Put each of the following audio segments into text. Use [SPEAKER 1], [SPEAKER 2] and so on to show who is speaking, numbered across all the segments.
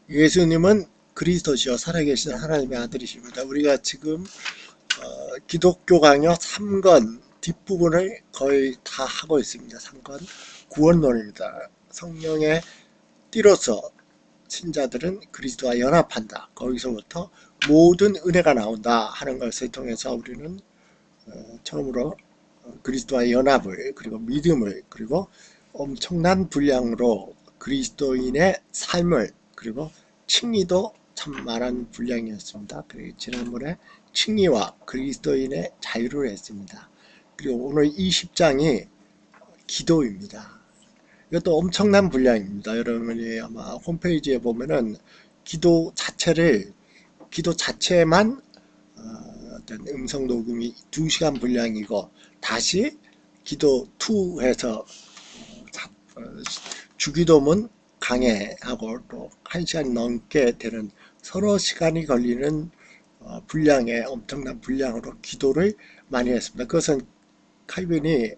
[SPEAKER 1] 예수님은 그리스도시요 살아계신 하나님의 아들이십니다. 우리가 지금 기독교 강요 3권 뒷부분을 거의 다 하고 있습니다. 3권 구원론입니다. 성령의 띠로서 신자들은 그리스도와 연합한다. 거기서부터 모든 은혜가 나온다 하는 것을 통해서 우리는 처음으로 그리스도와 연합을, 그리고 믿음을, 그리고 엄청난 분량으로 그리스도인의 삶을, 그리고 칭의도 참 많은 분량이었습니다. 그리고 지난번에 칭의와 그리스도인의 자유를 했습니다. 그리고 오늘 20장이 기도입니다. 이것도 엄청난 분량입니다. 여러분이 아마 홈페이지에 보면은 기도 자체만 어떤 음성 녹음이 2시간 분량이고, 다시 기도 2 해서 주기도문 강해하고 또 1시간 넘게 되는 서너 시간이 걸리는 분량의 엄청난 분량으로 기도를 많이 했습니다. 그것은 칼빈이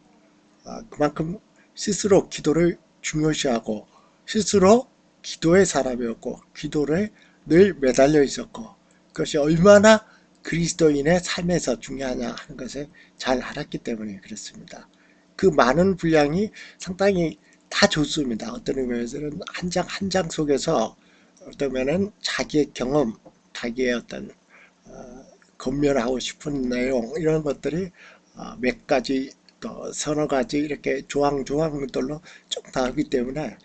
[SPEAKER 1] 그만큼 스스로 기도를 중요시하고 스스로 기도의 사람이었고 기도를 늘 매달려 있었고, 그것이 얼마나 그리스도인의 삶에서 중요하냐 하는 것을 잘 알았기 때문에 그렇습니다. 그 많은 분량이 상당히 다 좋습니다. 어떤 의미에서는 한 장 한 장 속에서 어떤 면은 자기의 경험, 자기의 어떤 건면하고 싶은 내용, 이런 것들이 몇 가지 또 서너 가지 이렇게 조항들로 쭉 나오기 때문에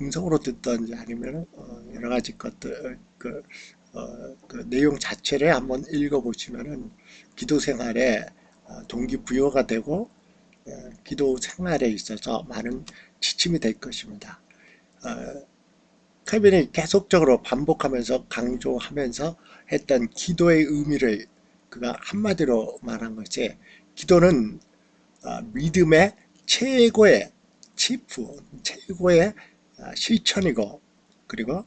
[SPEAKER 1] 음성으로 듣든지 아니면 여러 가지 것들 그 내용 자체를 한번 읽어보시면은 기도 생활에 동기부여가 되고 기도 생활에 있어서 많은 지침이 될 것입니다. 칼빈이 계속적으로 반복하면서 강조하면서 했던 기도의 의미를 그가 한마디로 말한 것이, 기도는 믿음의 최고의 최고의 실천이고, 그리고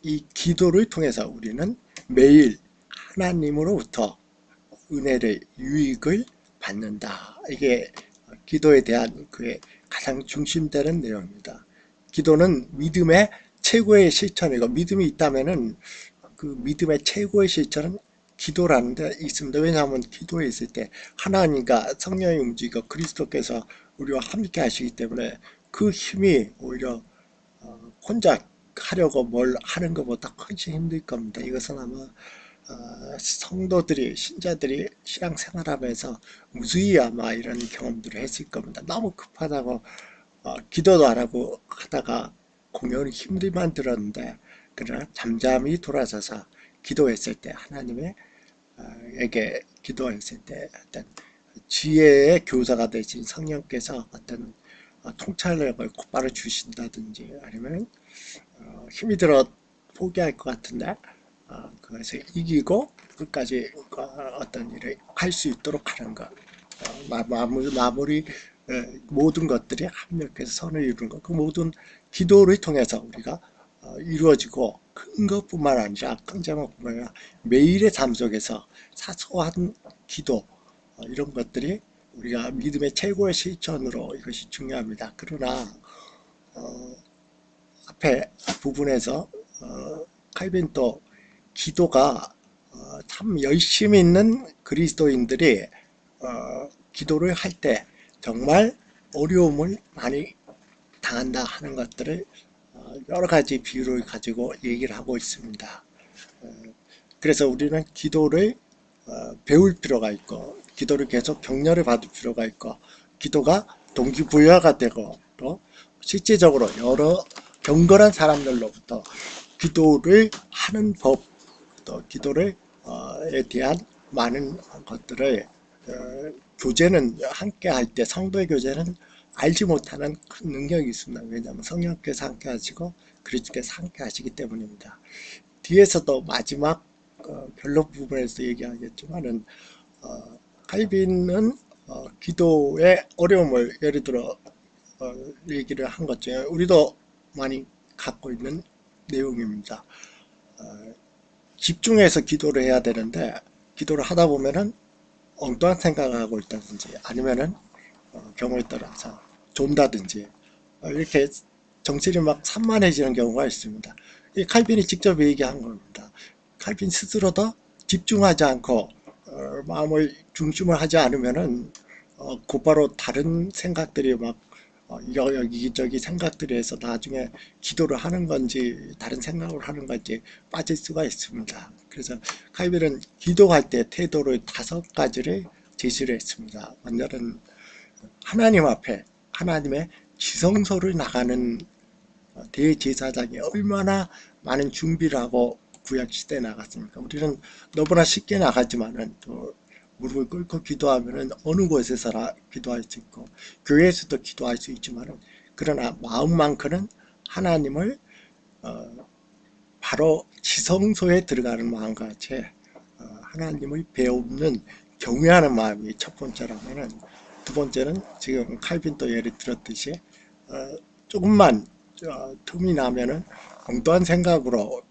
[SPEAKER 1] 이 기도를 통해서 우리는 매일 하나님으로부터 은혜를, 유익을 받는다. 이게 기도에 대한 그의 가장 중심되는 내용입니다. 기도는 믿음의 최고의 실천이고, 믿음이 있다면은 그 믿음의 최고의 실천은 기도라는 데 있습니다. 왜냐하면 기도에 있을 때 하나님과 성령이 움직이고 그리스도께서 우리와 함께 하시기 때문에 그 힘이 오히려 혼자 하려고 뭘 하는 것보다 훨씬 힘들 겁니다. 이것은 아마 성도들이, 신자들이 신앙생활하면서 무수히 아마 이런 경험들을 했을 겁니다. 너무 급하다고 기도도 안 하고 하다가 공연이 힘들만 들었는데, 그러나 잠잠히 돌아서서 기도했을 때 하나님의 에게 기도했을 때 어떤 지혜의 교사가 되신 성령께서 어떤 통찰력을 곧바로 주신다든지, 아니면 힘이 들어 포기할 것 같은데 그것을 이기고 끝까지 어떤 일을 할 수 있도록 하는 것, 마무리 모든 것들이 합력해서 선을 이루는 것, 그 모든 기도를 통해서 우리가 이루어지고, 큰 것뿐만 아니라 큰 제목뿐만 아니라 매일의 삶 속에서 사소한 기도, 이런 것들이 우리가 믿음의 최고의 실천으로 이것이 중요합니다. 그러나 앞에 부분에서 칼빈 또 기도가 참 열심히 있는 그리스도인들이 기도를 할 때 정말 어려움을 많이 당한다 하는 것들을 여러 가지 비유를 가지고 얘기를 하고 있습니다. 그래서 우리는 기도를 배울 필요가 있고, 기도를 계속 격려를 받을 필요가 있고, 기도가 동기부여가 되고, 또 실제적으로 여러 경건한 사람들로부터 기도를 하는 법, 또 기도를 에 대한 많은 것들을 교제는 함께 할 때, 성도의 교제는 알지 못하는 큰 능력이 있습니다. 왜냐하면 성령께서 함께 하시고 그리스도께서 함께 하시기 때문입니다. 뒤에서도 마지막 결론 부분에서 얘기하겠지만은 칼빈은 기도의 어려움을 예를 들어 얘기를 한 것 중에 우리도 많이 갖고 있는 내용입니다. 집중해서 기도를 해야 되는데 기도를 하다 보면은 엉뚱한 생각을 하고 있다든지, 아니면은 경우에 따라서 존다든지 이렇게 정신이 막 산만해지는 경우가 있습니다. 이 칼빈이 직접 얘기한 겁니다. 칼빈 스스로도 집중하지 않고 마음을 중심을 하지 않으면은 곧바로 다른 생각들이 막 여기저기 생각들이 해서 나중에 기도를 하는 건지 다른 생각을 하는 건지 빠질 수가 있습니다. 그래서 칼빈은 기도할 때 태도를 5가지를 제시를 했습니다. 먼저는 하나님 앞에 하나님의 지성소를 나가는 대제사장이 얼마나 많은 준비를 하고 구약시대에 나갔습니까? 우리는 너무나 쉽게 나가지만은 또 무릎을 꿇고 기도하면은 어느 곳에서나 기도할 수 있고 교회에서도 기도할 수 있지만은 그러나 마음만큼은 하나님을 바로 지성소에 들어가는 마음같이 하나님을 배우는 경외하는 마음이 첫 번째라면은, 두 번째는 지금 칼빈도 예를 들었듯이 조금만 틈이 나면은 엉뚱한 생각으로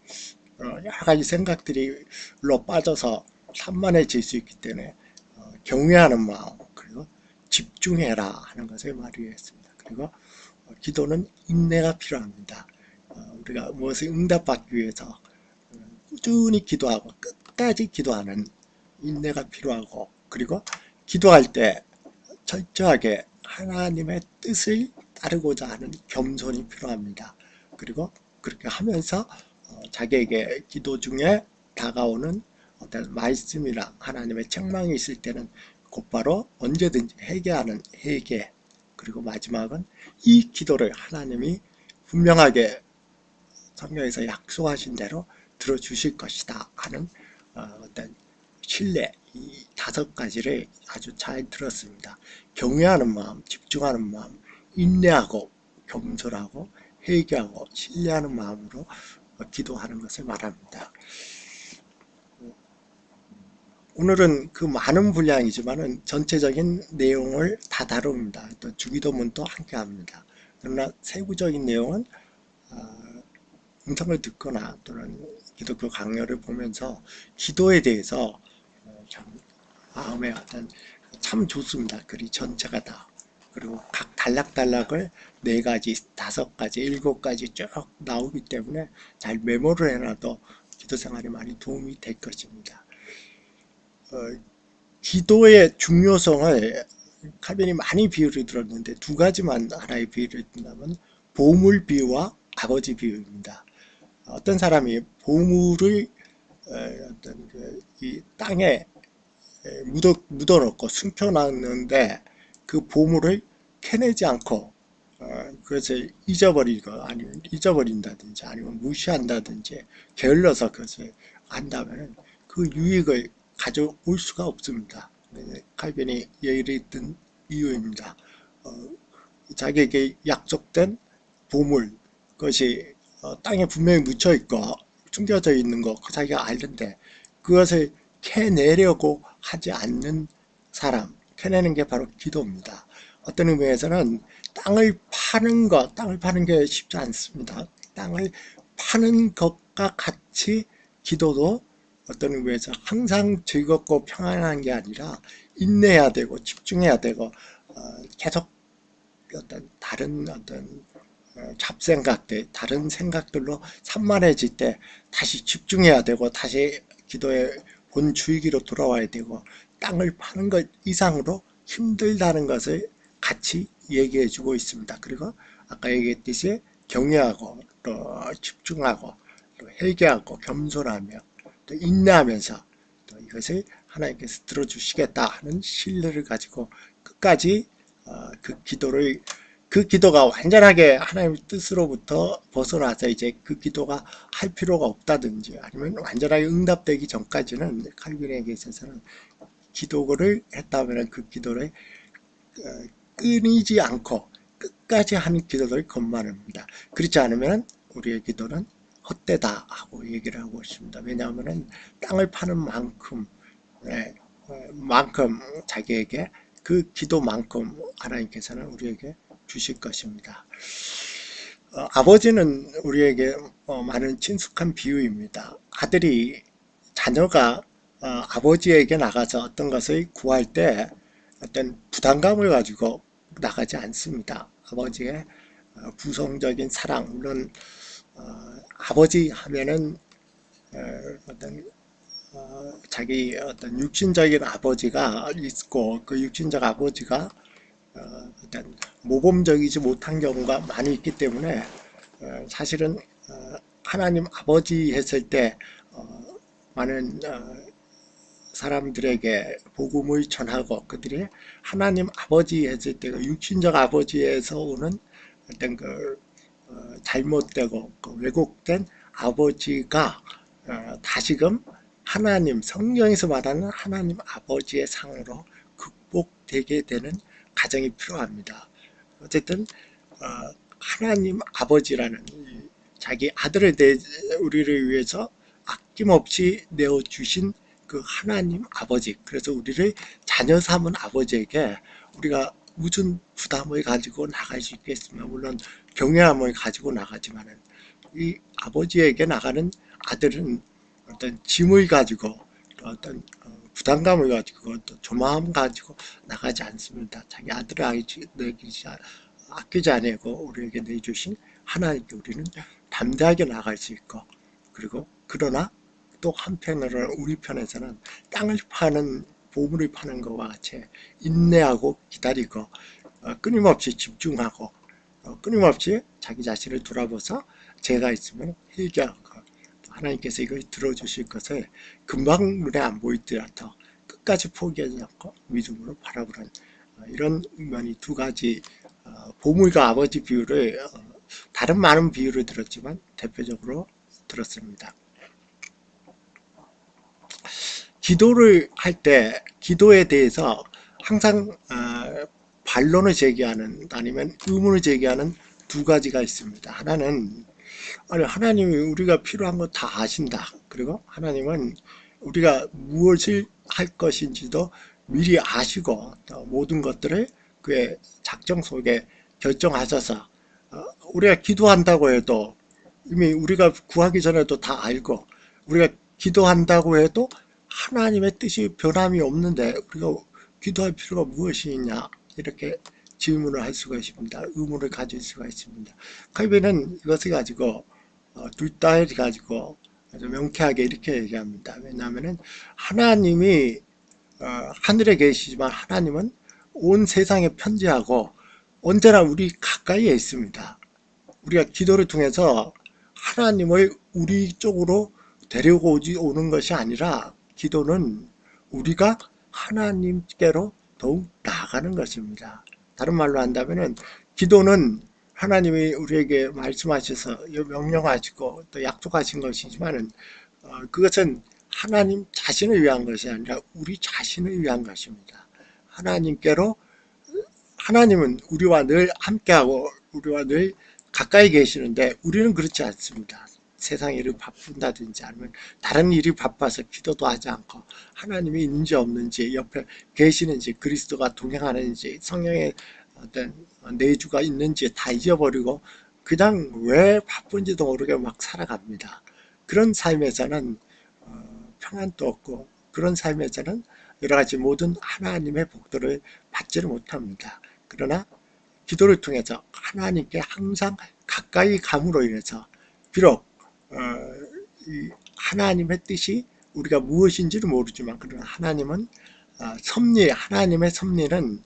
[SPEAKER 1] 여러 가지 생각들이로 빠져서 산만해질 수 있기 때문에 경외하는 마음, 그리고 집중해라 하는 것을 말하였습니다. 그리고 기도는 인내가 필요합니다. 우리가 무엇을 응답받기 위해서 꾸준히 기도하고 끝까지 기도하는 인내가 필요하고, 그리고 기도할 때 철저하게 하나님의 뜻을 따르고자 하는 겸손이 필요합니다. 그리고 그렇게 하면서 자기에게 기도 중에 다가오는 어떤 말씀이나 하나님의 책망이 있을 때는 곧바로 언제든지 회개하는 회개, 그리고 마지막은 이 기도를 하나님이 분명하게 성경에서 약속하신 대로 들어주실 것이다 하는 어떤 신뢰, 이 5가지를 아주 잘 들었습니다. 경외하는 마음, 집중하는 마음, 인내하고 겸손하고 회개하고 신뢰하는 마음으로 기도하는 것을 말합니다. 오늘은 그 많은 분량이지만은 전체적인 내용을 다 다룹니다. 또 주기도문도 함께 합니다. 그러나 세부적인 내용은 음성을 듣거나 또는 기독교 강연을 보면서 기도에 대해서 참 마음에 어떤 참 좋습니다. 글이 전체가 다. 그리고 각 단락단락을 4가지, 5가지, 7가지 쭉 나오기 때문에 잘 메모를 해놔도 기도 생활이 많이 도움이 될 것입니다. 기도의 중요성을 칼빈이 많이 비유를 들었는데 2가지만 하나의 비유를 든다면 보물 비유와 아버지 비유입니다. 어떤 사람이 보물을 어떤 이 땅에 묻어놓고 숨겨놨는데 그 보물을 캐내지 않고 그것을 잊어버린다든지 아니면 무시한다든지 게을러서 그것을 한다면 그 유익을 가져올 수가 없습니다. 칼빈이 예를 든 이유입니다. 자기에게 약속된 보물, 그것이 땅에 분명히 묻혀있고 숨겨져 있는 거 자기가 알는데 그것을 캐내려고 하지 않는 사람, 캐내는 게 바로 기도입니다. 어떤 의미에서는 땅을 파는 게 쉽지 않습니다. 땅을 파는 것과 같이 기도도 어떤 의미에서 항상 즐겁고 평안한 게 아니라 인내해야 되고 집중해야 되고 계속 어떤 다른 어떤 잡생각들, 다른 생각들로 산만해질 때 다시 집중해야 되고 다시 기도의 본 주의기로 돌아와야 되고 땅을 파는 것 이상으로 힘들다는 것을 같이 얘기해 주고 있습니다. 그리고 아까 얘기했듯이 경외하고 또 집중하고 또 회개하고 겸손하며 또 인내하면서 또 이것을 하나님께서 들어주시겠다 하는 신뢰를 가지고 끝까지 그 기도가 완전하게 하나님의 뜻으로부터 벗어나서 이제 그 기도가 할 필요가 없다든지 아니면 완전하게 응답되기 전까지는 칼빈에게 있어서는 기도를 했다면 그 기도를 끊이지 않고 끝까지 하는 기도를 권면합니다. 그렇지 않으면 우리의 기도는 헛되다 하고 얘기를 하고 있습니다. 왜냐하면 땅을 파는 만큼 자기에게 그 기도만큼 하나님께서는 우리에게 주실 것입니다. 아버지는 우리에게 많은 친숙한 비유입니다. 자녀가 아버지에게 나가서 어떤 것을 구할 때 어떤 부담감을 가지고 나가지 않습니다. 아버지의 부성적인 사랑, 물론 아버지 하면은 어떤 자기 어떤 육신적인 아버지가 있고 그 육신적 아버지가 어떤 모범적이지 못한 경우가 많이 있기 때문에 사실은 하나님 아버지 했을 때 많은 사람들에게 복음을 전하고 그들이 하나님 아버지 했을 때 그 육신적 아버지에서 오는 어떤 그 잘못되고 그 왜곡된 아버지가 다시금 하나님 성경에서 말하는 하나님 아버지의 상으로 극복되게 되는 과정이 필요합니다. 어쨌든 하나님 아버지라는 자기 아들을 우리를 위해서 아낌없이 내어주신 그 하나님 아버지, 그래서 우리를 자녀 삼은 아버지에게 우리가 무슨 부담을 가지고 나갈 수 있겠습니까? 물론 경외함을 가지고 나가지만은 이 아버지에게 나가는 아들은 어떤 짐을 가지고 어떤 부담감을 가지고 또 조마음 가지고 나가지 않습니다. 자기 아들을 아끼지 아니고 우리에게 내주신 하나님께 우리는 담대하게 나갈 수 있고, 그리고 그러나 또 한편으로는 우리 편에서는 땅을 파는 보물을 파는 것과 같이 인내하고 기다리고 끊임없이 집중하고 끊임없이 자기 자신을 돌아보서 죄가 있으면 회개하고 하나님께서 이걸 들어주실 것을 금방 눈에 안 보이더라도 끝까지 포기하지 않고 믿음으로 바라보는 이런 면이 두 가지 보물과 아버지 비유를 다른 많은 비유를 들었지만 대표적으로 들었습니다. 기도를 할 때 기도에 대해서 항상 반론을 제기하는 아니면 의문을 제기하는 두 가지가 있습니다. 하나는 아니 하나님이 우리가 필요한 거 다 아신다. 그리고 하나님은 우리가 무엇을 할 것인지도 미리 아시고 모든 것들을 그의 작정 속에 결정하셔서 우리가 기도한다고 해도 이미 우리가 구하기 전에도 다 알고 우리가 기도한다고 해도 하나님의 뜻이 변함이 없는데 우리가 기도할 필요가 무엇이 있냐 이렇게 질문을 할 수가 있습니다. 의문을 가질 수가 있습니다. 칼빈은 이것을 가지고 둘 다를 가지고 아주 명쾌하게 이렇게 얘기합니다. 왜냐하면 하나님이 하늘에 계시지만 하나님은 온 세상에 편지하고 언제나 우리 가까이에 있습니다. 우리가 기도를 통해서 하나님을 우리 쪽으로 데리고 오는 것이 아니라 기도는 우리가 하나님께로 더욱 나아가는 것입니다. 다른 말로 한다면 기도는 하나님이 우리에게 말씀하셔서 명령하시고 또 약속하신 것이지만 그것은 하나님 자신을 위한 것이 아니라 우리 자신을 위한 것입니다. 하나님은 우리와 늘 함께하고 우리와 늘 가까이 계시는데 우리는 그렇지 않습니다. 세상 일이 바쁜다든지 아니면 다른 일이 바빠서 기도도 하지 않고 하나님이 있는지 없는지 옆에 계시는지 그리스도가 동행하는지 성령의 어떤 내주가 있는지 다 잊어버리고 그냥 왜 바쁜지도 모르게 막 살아갑니다. 그런 삶에서는 평안도 없고 그런 삶에서는 여러 가지 모든 하나님의 복들을 받지를 못합니다. 그러나 기도를 통해서 하나님께 항상 가까이 감으로 인해서 비록 하나님의 뜻이 우리가 무엇인지를 모르지만 그러나 하나님은 하나님의 섭리는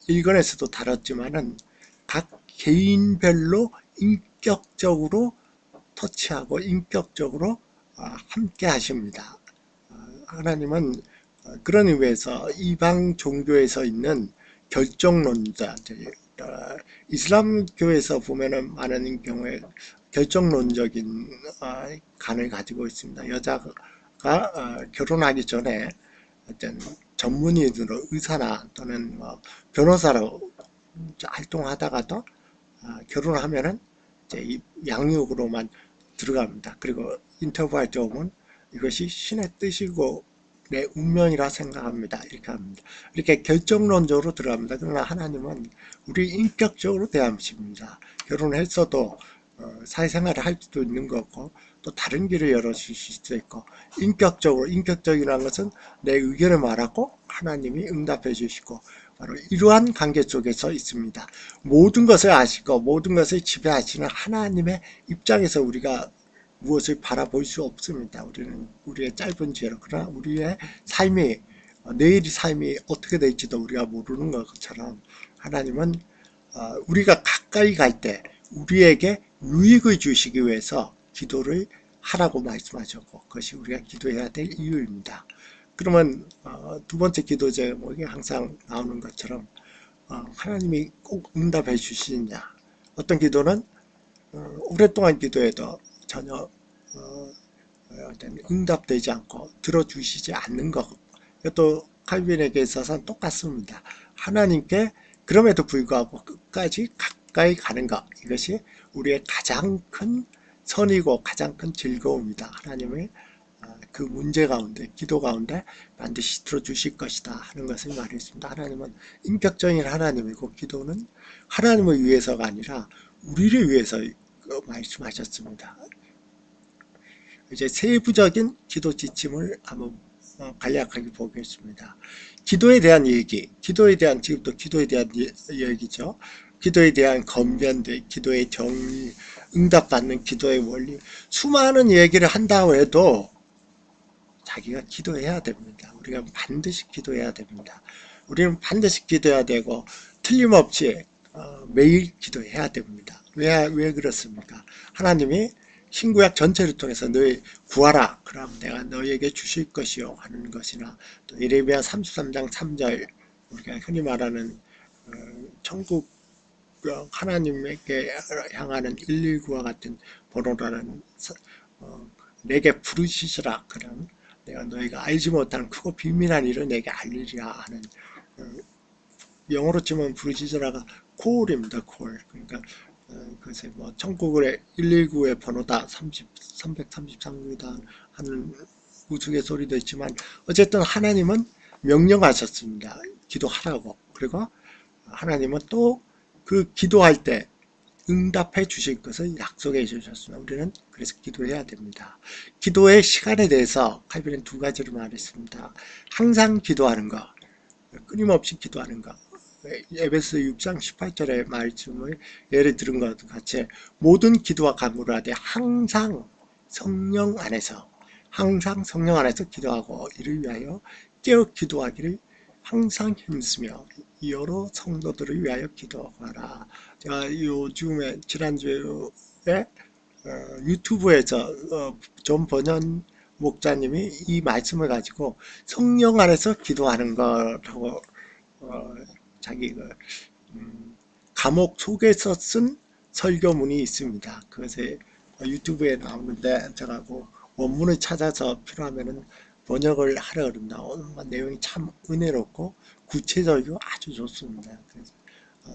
[SPEAKER 1] 일권에서도 다뤘지만은 각 개인별로 인격적으로 터치하고 인격적으로 함께 하십니다. 하나님은 그런 의미에서 이방 종교에서 있는 결정론자들, 이슬람교에서 보면은 많은 경우에 결정론적인 간을 가지고 있습니다. 여자가 결혼하기 전에 어떤 전문의로 의사나 또는 변호사로 활동하다가도 결혼하면은 이제 양육으로만 들어갑니다. 그리고 인터뷰할 때 오면 이것이 신의 뜻이고 내 운명이라 생각합니다. 이렇게 합니다. 이렇게 결정론적으로 들어갑니다. 그러나 하나님은 우리 인격적으로 대하십니다. 결혼했어도 사회생활을 할 수도 있는 거고 또 다른 길을 열어주실 수도 있고 인격적이라는 것은 내 의견을 말하고 하나님이 응답해 주시고 바로 이러한 관계 속에서 있습니다. 모든 것을 아시고 모든 것을 지배하시는 하나님의 입장에서 우리가 무엇을 바라볼 수 없습니다. 우리는 우리의 짧은 죄로, 그러나 우리의 삶이, 내일의 삶이 어떻게 될지도 우리가 모르는 것처럼 하나님은 우리가 가까이 갈 때 우리에게 유익을 주시기 위해서 기도를 하라고 말씀하셨고, 그것이 우리가 기도해야 될 이유입니다. 그러면 두 번째 기도 제목이 항상 나오는 것처럼 하나님이 꼭 응답해 주시느냐. 어떤 기도는 오랫동안 기도해도 전혀 응답되지 않고 들어주시지 않는 것. 이것도 칼빈에게 있어서는 똑같습니다. 하나님께 그럼에도 불구하고 끝까지 가까이 가는 것. 이것이 우리의 가장 큰 선이고 가장 큰 즐거움이다. 하나님의 그 문제 가운데, 기도 가운데 반드시 들어주실 것이다 하는 것을 말했습니다. 하나님은 인격적인 하나님이고 기도는 하나님을 위해서가 아니라 우리를 위해서 말씀하셨습니다. 이제 세부적인 기도 지침을 한번 간략하게 보겠습니다. 기도에 대한 얘기, 기도에 대한, 지금도 기도에 대한 얘기죠. 기도에 대한 건변들, 기도의 정리, 응답받는 기도의 원리, 수많은 얘기를 한다고 해도 자기가 기도해야 됩니다. 우리가 반드시 기도해야 됩니다. 우리는 반드시 기도해야 되고 틀림없이 매일 기도해야 됩니다. 왜 그렇습니까? 하나님이 신구약 전체를 통해서 너희 구하라. 그럼 내가 너희에게 주실 것이요 하는 것이나, 또 예레미야 33장 3절 우리가 흔히 말하는 천국 하나님에게 향하는 119와 같은 번호라는 내게 부르시시라. 그럼 내가 너희가 알지 못하는 크고 비밀한 일을 내게 알리리라 하는, 영어로 치면 부르시시라가 콜입니다. 콜. 그러니까 글쎄 뭐 천국의 119의 번호다, 333구이다 하는 우스갯소리도 있지만 어쨌든 하나님은 명령하셨습니다. 기도하라고. 그리고 하나님은 또 그 기도할 때 응답해 주실 것을 약속해 주셨습니다. 우리는 그래서 기도해야 됩니다. 기도의 시간에 대해서 칼빈은 두 가지로 말했습니다. 항상 기도하는 것, 끊임없이 기도하는 것. 에베소 6장 18절의 말씀을 예를 들은 것과 같이 모든 기도와 간구를 하되 항상 성령 안에서 기도하고 이를 위하여 깨어 기도하기를 항상 힘쓰며 여러 성도들을 위하여 기도하라. 제가 요즘에 지난주에 유튜브에서 존 버년 목자님이 이 말씀을 가지고 성령 안에서 기도하는 거라고 자기 감옥 속에서 쓴 설교문이 있습니다. 그것에 유튜브에 나오는데 제가 그 원문을 찾아서 필요하면은 번역을 하려 그럽니다. 내용이 참 은혜롭고 구체적이고 아주 좋습니다. 그래서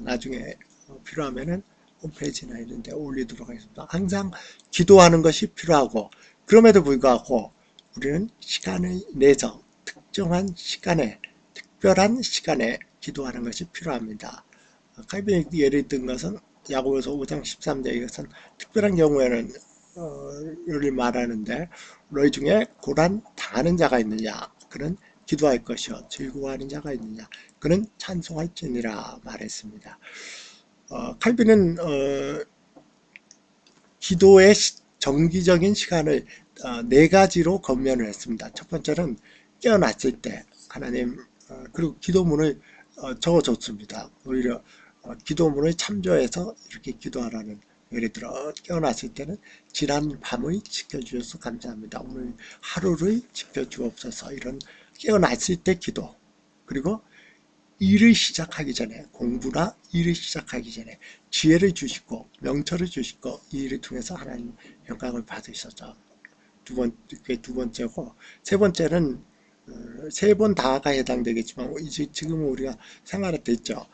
[SPEAKER 1] 나중에 필요하면은 홈페이지나 이런 데 올리도록 하겠습니다. 항상 기도하는 것이 필요하고, 그럼에도 불구하고 우리는 시간을 내서 특정한 시간에, 특별한 시간에 기도하는 것이 필요합니다. 칼빈이 예를 든 것은 야고보서 5장 13절, 이것은 특별한 경우에는 를 말하는데, 너희 중에 고난 당하는 자가 있느냐, 그는 기도할 것이요 즐거워하는 자가 있느냐, 그는 찬송할지니라 말했습니다. 칼빈은 기도의 정기적인 시간을 네 가지로 권면을 했습니다. 첫 번째는 깨어났을 때 하나님, 그리고 기도문을 적어줬습니다. 오히려 기도문을 참조해서 이렇게 기도하라는, 예를 들어 깨어났을 때는 지난 밤을 지켜주셔서 감사합니다. 오늘 하루를 지켜주옵소서. 이런 깨어났을 때 기도. 그리고 일을 시작하기 전에, 공부나 일을 시작하기 전에 지혜를 주시고 명철을 주시고 이 일을 통해서 하나님 영광을 받으셔서 그게 두 번째고, 세 번째는 세 번 다가 해당되겠지만 이제 지금 우리가 생활에 됐죠.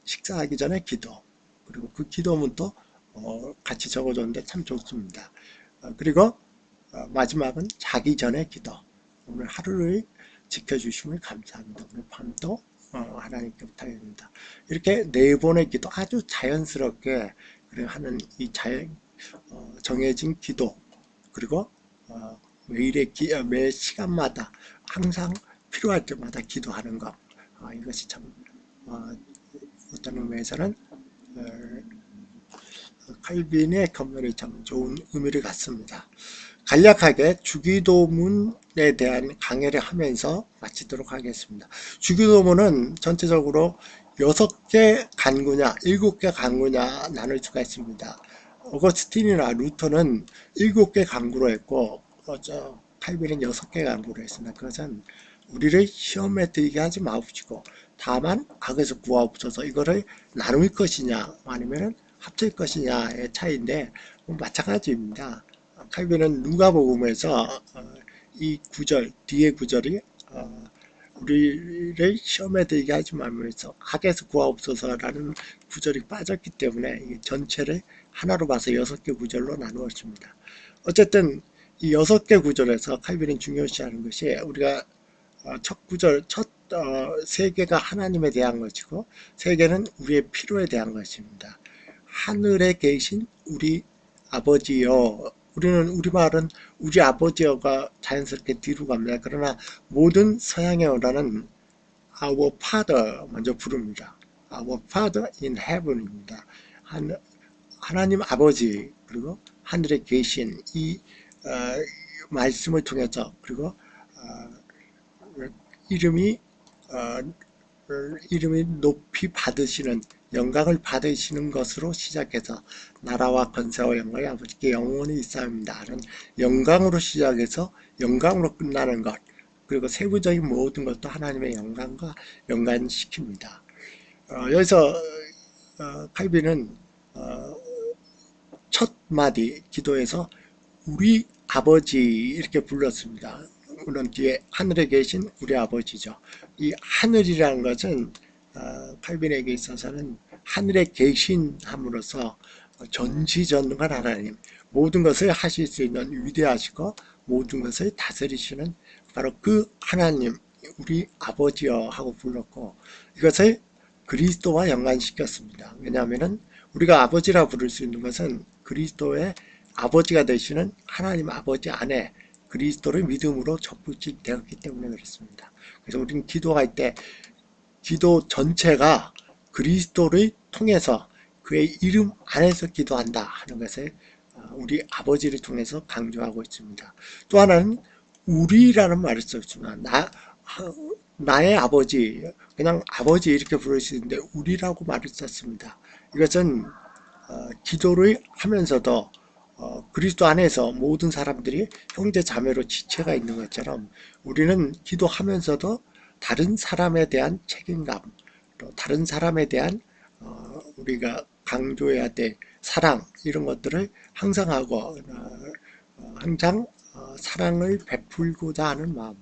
[SPEAKER 1] 식사하기 전에 기도, 그리고 그 기도문도 같이 적어줬는데 참 좋습니다. 그리고 마지막은 자기 전에 기도. 오늘 하루를 지켜주심을 감사합니다. 오늘 밤도 하나님께 부탁드립니다. 이렇게 네 번의 기도, 아주 자연스럽게 하는 이 정해진 기도, 그리고 매 시간마다 항상 필요할 때마다 기도하는 것, 이것이 참 어떤 의미에서는 칼빈의 견문이 참 좋은 의미를 갖습니다. 간략하게 주기도문에 대한 강의를 하면서 마치도록 하겠습니다. 주기도문은 전체적으로 6개 간구냐 7개 간구냐 나눌 수가 있습니다. 어거스틴이나 루터는 7개 간구로 했고 칼빈은 6개 간구로 했습니다. 그것은 우리를 시험에 들게 하지 마옵시고 다만 악에서 구하옵소서. 이거를 나눌 것이냐 아니면 합칠 것이냐의 차이인데 마찬가지입니다. 칼빈은 누가복음에서 이 구절 뒤의 구절이 우리를 시험에 들게 하지 말면서 악에서 구하옵소서라는 구절이 빠졌기 때문에 이 전체를 하나로 봐서 6개 구절로 나누었습니다. 어쨌든 이 6개 구절에서 칼빈은 중요시하는 것이 우리가 첫 구절, 첫 3개가 하나님에 대한 것이고 3개는 우리의 필요에 대한 것입니다. 하늘에 계신 우리 아버지여. 우리는 우리말은 우리 아버지여가 자연스럽게 뒤로 갑니다. 그러나 모든 서양의 언어는 Our Father 먼저 부릅니다. Our Father in Heaven입니다. 하나님 아버지 그리고 하늘에 계신 이 말씀을 통해서 그리고 이름이 높이 받으시는 영광을 받으시는 것으로 시작해서 나라와 권세와 영광이 아버지께 영원히 있사옵니다 하는 영광으로 시작해서 영광으로 끝나는 것 그리고 세부적인 모든 것도 하나님의 영광과 연관시킵니다. 여기서 칼빈은 첫 마디 기도에서 우리 아버지 이렇게 불렀습니다. 물론 뒤에 하늘에 계신 우리 아버지죠. 이 하늘이라는 것은 칼빈에게 있어서는 하늘에 계신함으로써 전지전능한 하나님, 모든 것을 하실 수 있는 위대하시고 모든 것을 다스리시는 바로 그 하나님, 우리 아버지여 하고 불렀고 이것을 그리스도와 연관시켰습니다. 왜냐하면 우리가 아버지라 부를 수 있는 것은 그리스도의 아버지가 되시는 하나님 아버지 안에 그리스도를 믿음으로 접붙이되었기 때문에 그렇습니다. 그래서 우리는 기도할 때 기도 전체가 그리스도를 통해서 그의 이름 안에서 기도한다 하는 것을 우리 아버지를 통해서 강조하고 있습니다. 또 하나는 우리라는 말을 썼지만 나의 아버지 그냥 아버지 이렇게 부를 수 있는데 우리라고 말을 썼습니다. 이것은 기도를 하면서도 그리스도 안에서 모든 사람들이 형제 자매로 지체가 있는 것처럼 우리는 기도하면서도 다른 사람에 대한 책임감 또 다른 사람에 대한 우리가 강조해야 될 사랑 이런 것들을 항상 하고 항상 사랑을 베풀고자 하는 마음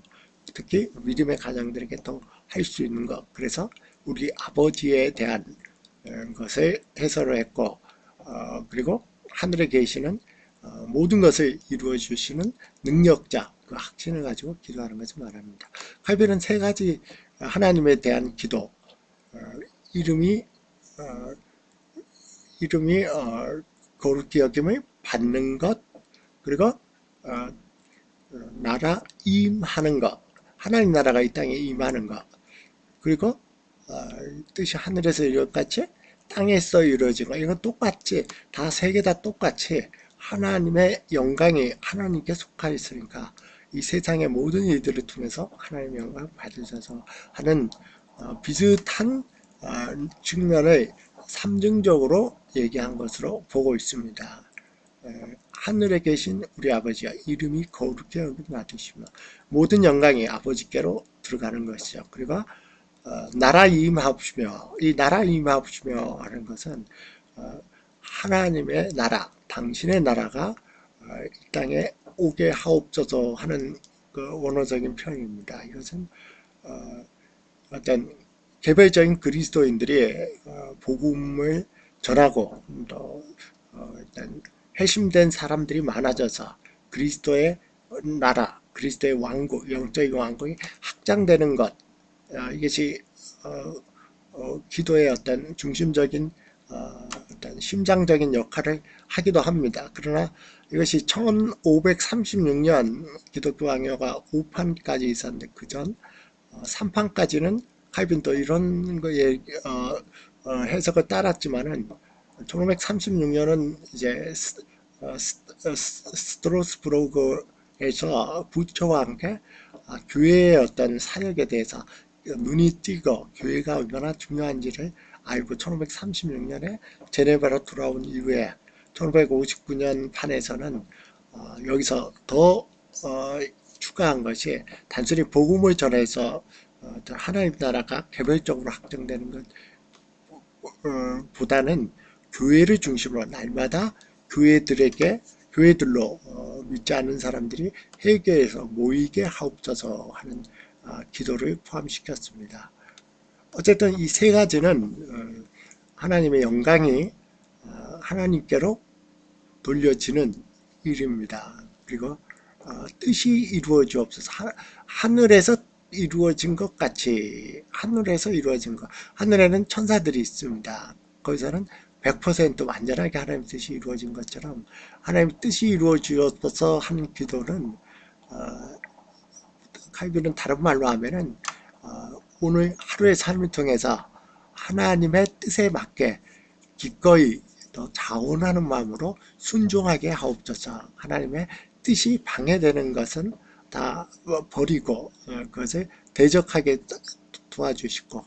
[SPEAKER 1] 특히 믿음의 가정들에게 또 할 수 있는 것 그래서 우리 아버지에 대한 것을 해설을 했고 그리고 하늘에 계시는 모든 것을 이루어 주시는 능력자 그 확신을 가지고 기도하는 것을 말합니다. 칼빈은 3가지 하나님에 대한 기도 이름이 거룩히 여김을 받는 것 그리고 나라 임하는 것 하나님 나라가 이 땅에 임하는 것 그리고 뜻이 하늘에서 이루어졌같이 땅에서 이루어진 것 이건 똑같이 다 3개 다 똑같이 하나님의 영광이 하나님께 속하 있으니까 이 세상의 모든 일들을 통해서 하나님의 영광을 받으셔서 하는 비슷한 측면을 삼중적으로 얘기한 것으로 보고 있습니다. 하늘에 계신 우리 아버지가 이름이 거룩히 여김을 받으시며 모든 영광이 아버지께로 들어가는 것이죠. 그리고 나라 임하옵시며 이 나라 임하옵시며 하는 것은 하나님의 나라 당신의 나라가 이 땅에 오게 하옵소서 하는 그 원어적인 표현입니다. 이것은 어떤 개별적인 그리스도인들이 복음을 전하고 또 일단 회심된 사람들이 많아져서 그리스도의 나라, 그리스도의 왕국, 영적인 왕국이 확장되는 것 이것이 기도의 어떤 중심적인 어떤 심장적인 역할을 하기도 합니다. 그러나 이것이 1536년 기독교 왕조가 5판까지 있었는데 그전 3판까지는 칼빈도 이런 거에 해석을 따랐지만은 1536년은 이제 스트로스부르크에서 부처와 함께 교회의 어떤 사역에 대해서 눈이 띄고 교회가 얼마나 중요한지를 알고 1536년에 제네바로 돌아온 이후에 1559년 판에서는 여기서 더 추가한 것이 단순히 복음을 전해서 하나님 나라가 개별적으로 확정되는 것 보다는 교회를 중심으로 날마다 교회들로 믿지 않는 사람들이 회개해서 모이게 하옵소서 하는 기도를 포함시켰습니다. 어쨌든 이 세 가지는 하나님의 영광이 하나님께로 돌려지는 일입니다. 그리고 뜻이 이루어지옵소서. 하늘에서 이루어진 것 같이, 하늘에서 이루어진 것. 하늘에는 천사들이 있습니다. 거기서는 100% 완전하게 하나님 뜻이 이루어진 것처럼 하나님 뜻이 이루어지어서 하는 기도는 칼빈은 다른 말로 하면은 오늘 하루의 삶을 통해서 하나님의 뜻에 맞게 기꺼이 더 자원하는 마음으로 순종하게 하옵소서. 하나님의 뜻이 방해되는 것은 다 버리고 그것을 대적하게 도와주시고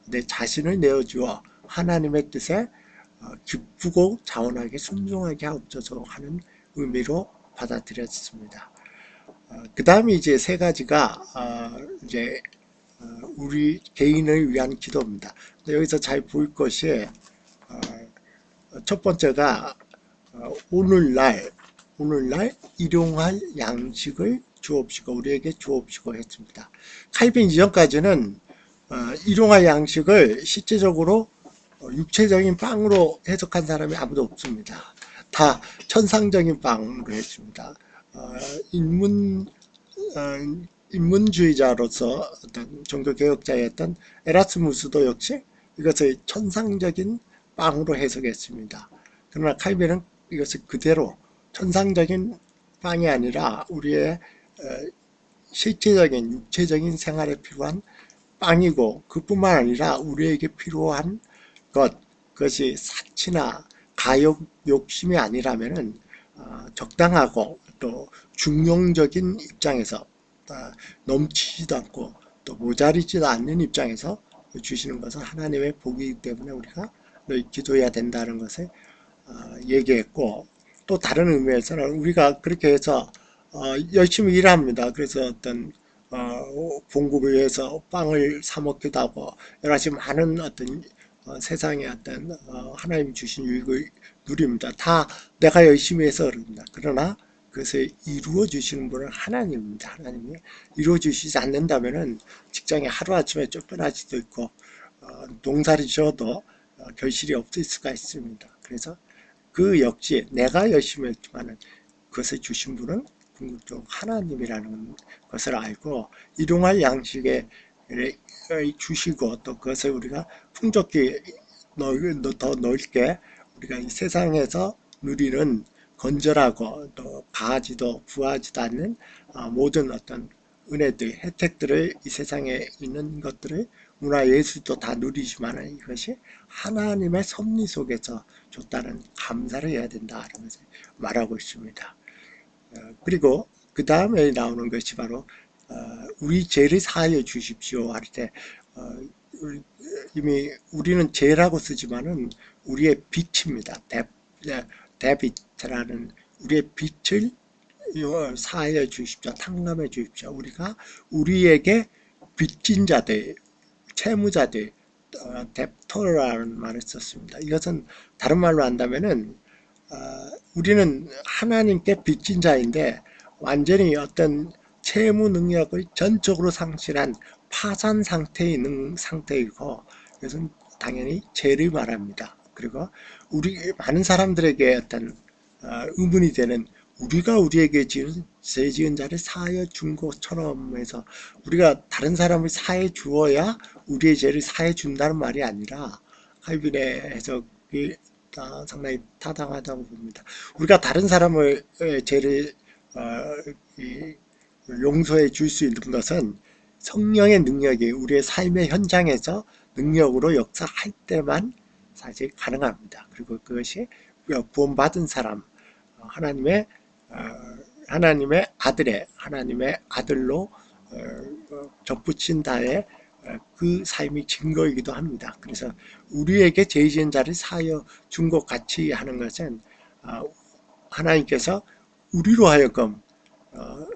[SPEAKER 1] 내 자신을 내어주어 하나님의 뜻에 기쁘고 자원하게 순종하게 하옵소서 하는 의미로 받아들였습니다. 그 다음에 이제 세 가지가 이제 우리 개인을 위한 기도입니다. 여기서 잘 보일 것이 첫 번째가 오늘날 일용할 양식을 주옵시고 우리에게 주옵시고 했습니다. 칼빈 이전까지는 일용할 양식을 실제적으로 육체적인 빵으로 해석한 사람이 아무도 없습니다. 다 천상적인 빵으로 했습니다. 인문주의자로서 어떤 종교개혁자였던 에라스무스도 역시 이것을 천상적인 빵으로 해석했습니다. 그러나 칼빈은 이것을 그대로 천상적인 빵이 아니라 우리의 실제적인 육체적인 생활에 필요한 빵이고 그뿐만 아니라 우리에게 필요한 그것이 사치나 가욕 욕심이 아니라면은 적당하고 또 중용적인 입장에서 넘치지도 않고 또 모자리지도 않는 입장에서 주시는 것은 하나님의 복이기 때문에 우리가 늘 기도해야 된다는 것을 얘기했고 또 다른 의미에서는 우리가 그렇게 해서 열심히 일합니다. 그래서 어떤 공급을 위해서 빵을 사 먹기도 하고 여러 가지 많은 어떤 세상의 어떤 하나님 주신 유익을 누립니다. 다 내가 열심히 해서 그럽니다. 그러나 그것을 이루어 주시는 분은 하나님입니다. 하나님이 이루어 주시지 않는다면은 직장에 하루아침에 쫓겨날 수도 있고 농사를 지어도 결실이 없을 수가 있습니다. 그래서 그 역시 내가 열심히 했지만은 그것을 주신 분은 궁극적으로 하나님이라는 것을 알고 일용할 양식에 주시고 또 그것을 우리가 풍족히 더 넓게 우리가 이 세상에서 누리는 건전하고 또 가하지도 부하지도 않는 모든 어떤 은혜들, 혜택들을 이 세상에 있는 것들을 문화예술도 다 누리지만 이것이 하나님의 섭리 속에서 줬다는 감사를 해야 된다는 것을 말하고 있습니다. 그리고 그 다음에 나오는 것이 바로 우리 죄를 사하여 주십시오 할 때 이미 우리는 죄라고 쓰지만은 우리의 빛입니다. 데빗이라는 우리의 빛을 사하여 주십시오. 탕감해 주십시오. 우리가 우리에게 빚진 자들, 채무자들, 뎁터라는 말을 썼습니다. 이것은 다른 말로 한다면은 우리는 하나님께 빚진 자인데 완전히 어떤 채무 능력을 전적으로 상실한 파산 상태에 있는 상태이고 이것은 당연히 죄를 말합니다. 그리고 우리 많은 사람들에게 어떤 의문이 되는 우리가 우리에게 죄 지은 자를 사하여 준 것처럼 해서 우리가 다른 사람을 사해 주어야 우리의 죄를 사해 준다는 말이 아니라 칼빈의 해석이 상당히 타당하다고 봅니다. 우리가 다른 사람의 죄를 용서해 줄 수 있는 것은 성령의 능력이 우리의 삶의 현장에서 능력으로 역사할 때만 사실 가능합니다. 그리고 그것이 구원받은 사람, 하나님의 하나님의 아들로 접붙인 다에 그 삶이 증거이기도 합니다. 그래서 우리에게 죄 지은 자를 사하여 준 것 같이 하는 것은 하나님께서 우리로 하여금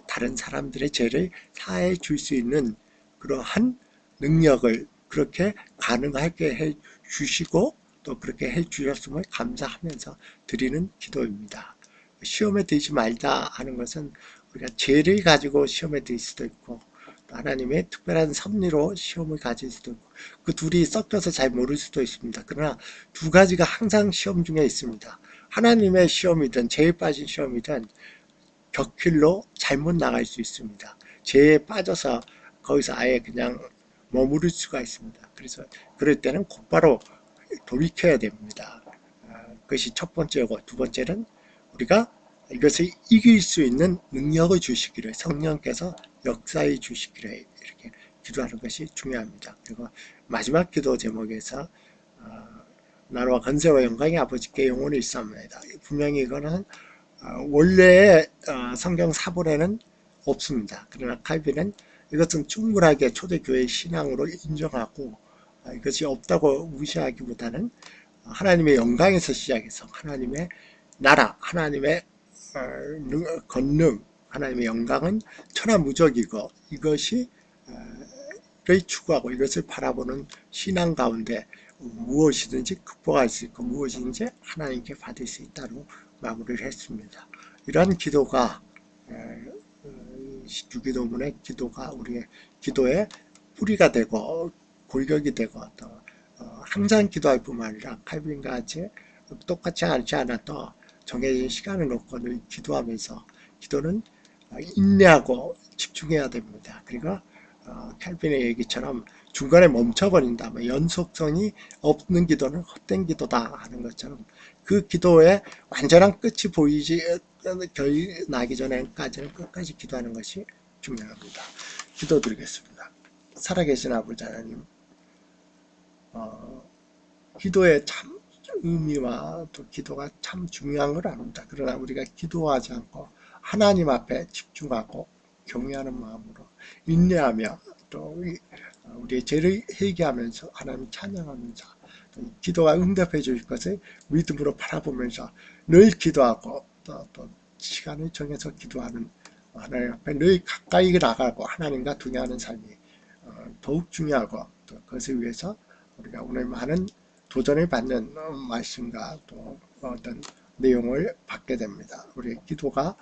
[SPEAKER 1] 다른 사람들의 죄를 사해 줄 수 있는 그러한 능력을 그렇게 가능하게 해 주시고 또 그렇게 해 주셨음을 감사하면서 드리는 기도입니다. 시험에 들지 말자 하는 것은 우리가 죄를 가지고 시험에 들 수도 있고 하나님의 특별한 섭리로 시험을 가질 수도 있고 그 둘이 섞여서 잘 모를 수도 있습니다. 그러나 두 가지가 항상 시험 중에 있습니다. 하나님의 시험이든 죄에 빠진 시험이든 격킬로 잘못 나갈 수 있습니다. 죄에 빠져서 거기서 아예 그냥 머무를 수가 있습니다. 그래서 그럴 때는 곧바로 돌이켜야 됩니다. 그것이 첫 번째고 두 번째는 우리가 이것을 이길 수 있는 능력을 주시기를 성령께서 역사해 주시기를 이렇게 기도하는 것이 중요합니다. 그리고 마지막 기도 제목에서 나라와 건세와 영광이 아버지께 영원히 있사옵나이다. 분명히 이거는 원래의 성경 사본에는 없습니다. 그러나 칼빈은 이것은 충분하게 초대교회의 신앙으로 인정하고 이것이 없다고 무시하기보다는 하나님의 영광에서 시작해서 하나님의 나라, 하나님의 권능, 하나님의 영광은 천하무적이고 이것이 를 추구하고 이것을 바라보는 신앙 가운데 무엇이든지 극복할 수 있고 무엇이든지 하나님께 받을 수 있다고 마무리를 했습니다. 이러한 기도가 주기도문의 기도가 우리의 기도의 뿌리가 되고 골격이 되고 또 항상 기도할 뿐만 아니라 칼빈과 같이 똑같이 하지 않아도 정해진 시간을 놓고 늘 기도하면서 기도는 인내하고 집중해야 됩니다. 그리고 칼빈의 얘기처럼 중간에 멈춰버린다면 연속성이 없는 기도는 헛된 기도다 하는 것처럼 그 기도에 완전한 끝이 보이지 결이 나기 전에까지는 끝까지 기도하는 것이 중요합니다. 기도드리겠습니다. 살아계신 아버지 하나님, 기도의 참 의미와 또 기도가 참 중요한 걸 압니다. 그러나 우리가 기도하지 않고 하나님 앞에 집중하고 경외하는 마음으로 인내하며 또 우리의 죄를 회개하면서 하나님 찬양하면서 기도가 응답해 주실 것을 믿음으로 바라보면서 늘 기도하고 또 시간을 정해서 기도하는 하나님 앞에 늘 가까이 나가고 하나님과 동행하는 삶이 더욱 중요하고 또 그것을 위해서 우리가 오늘 많은 도전을 받는 말씀과 또 어떤 내용을 받게 됩니다. 우리의 기도가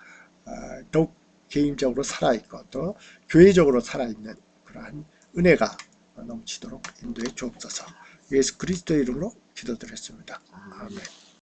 [SPEAKER 1] 더욱 개인적으로 살아있고 또 교회적으로 살아있는 그러한 은혜가 넘치도록 인도해 주옵소서. 예수 그리스도의 이름으로 기도드렸습니다. 아멘.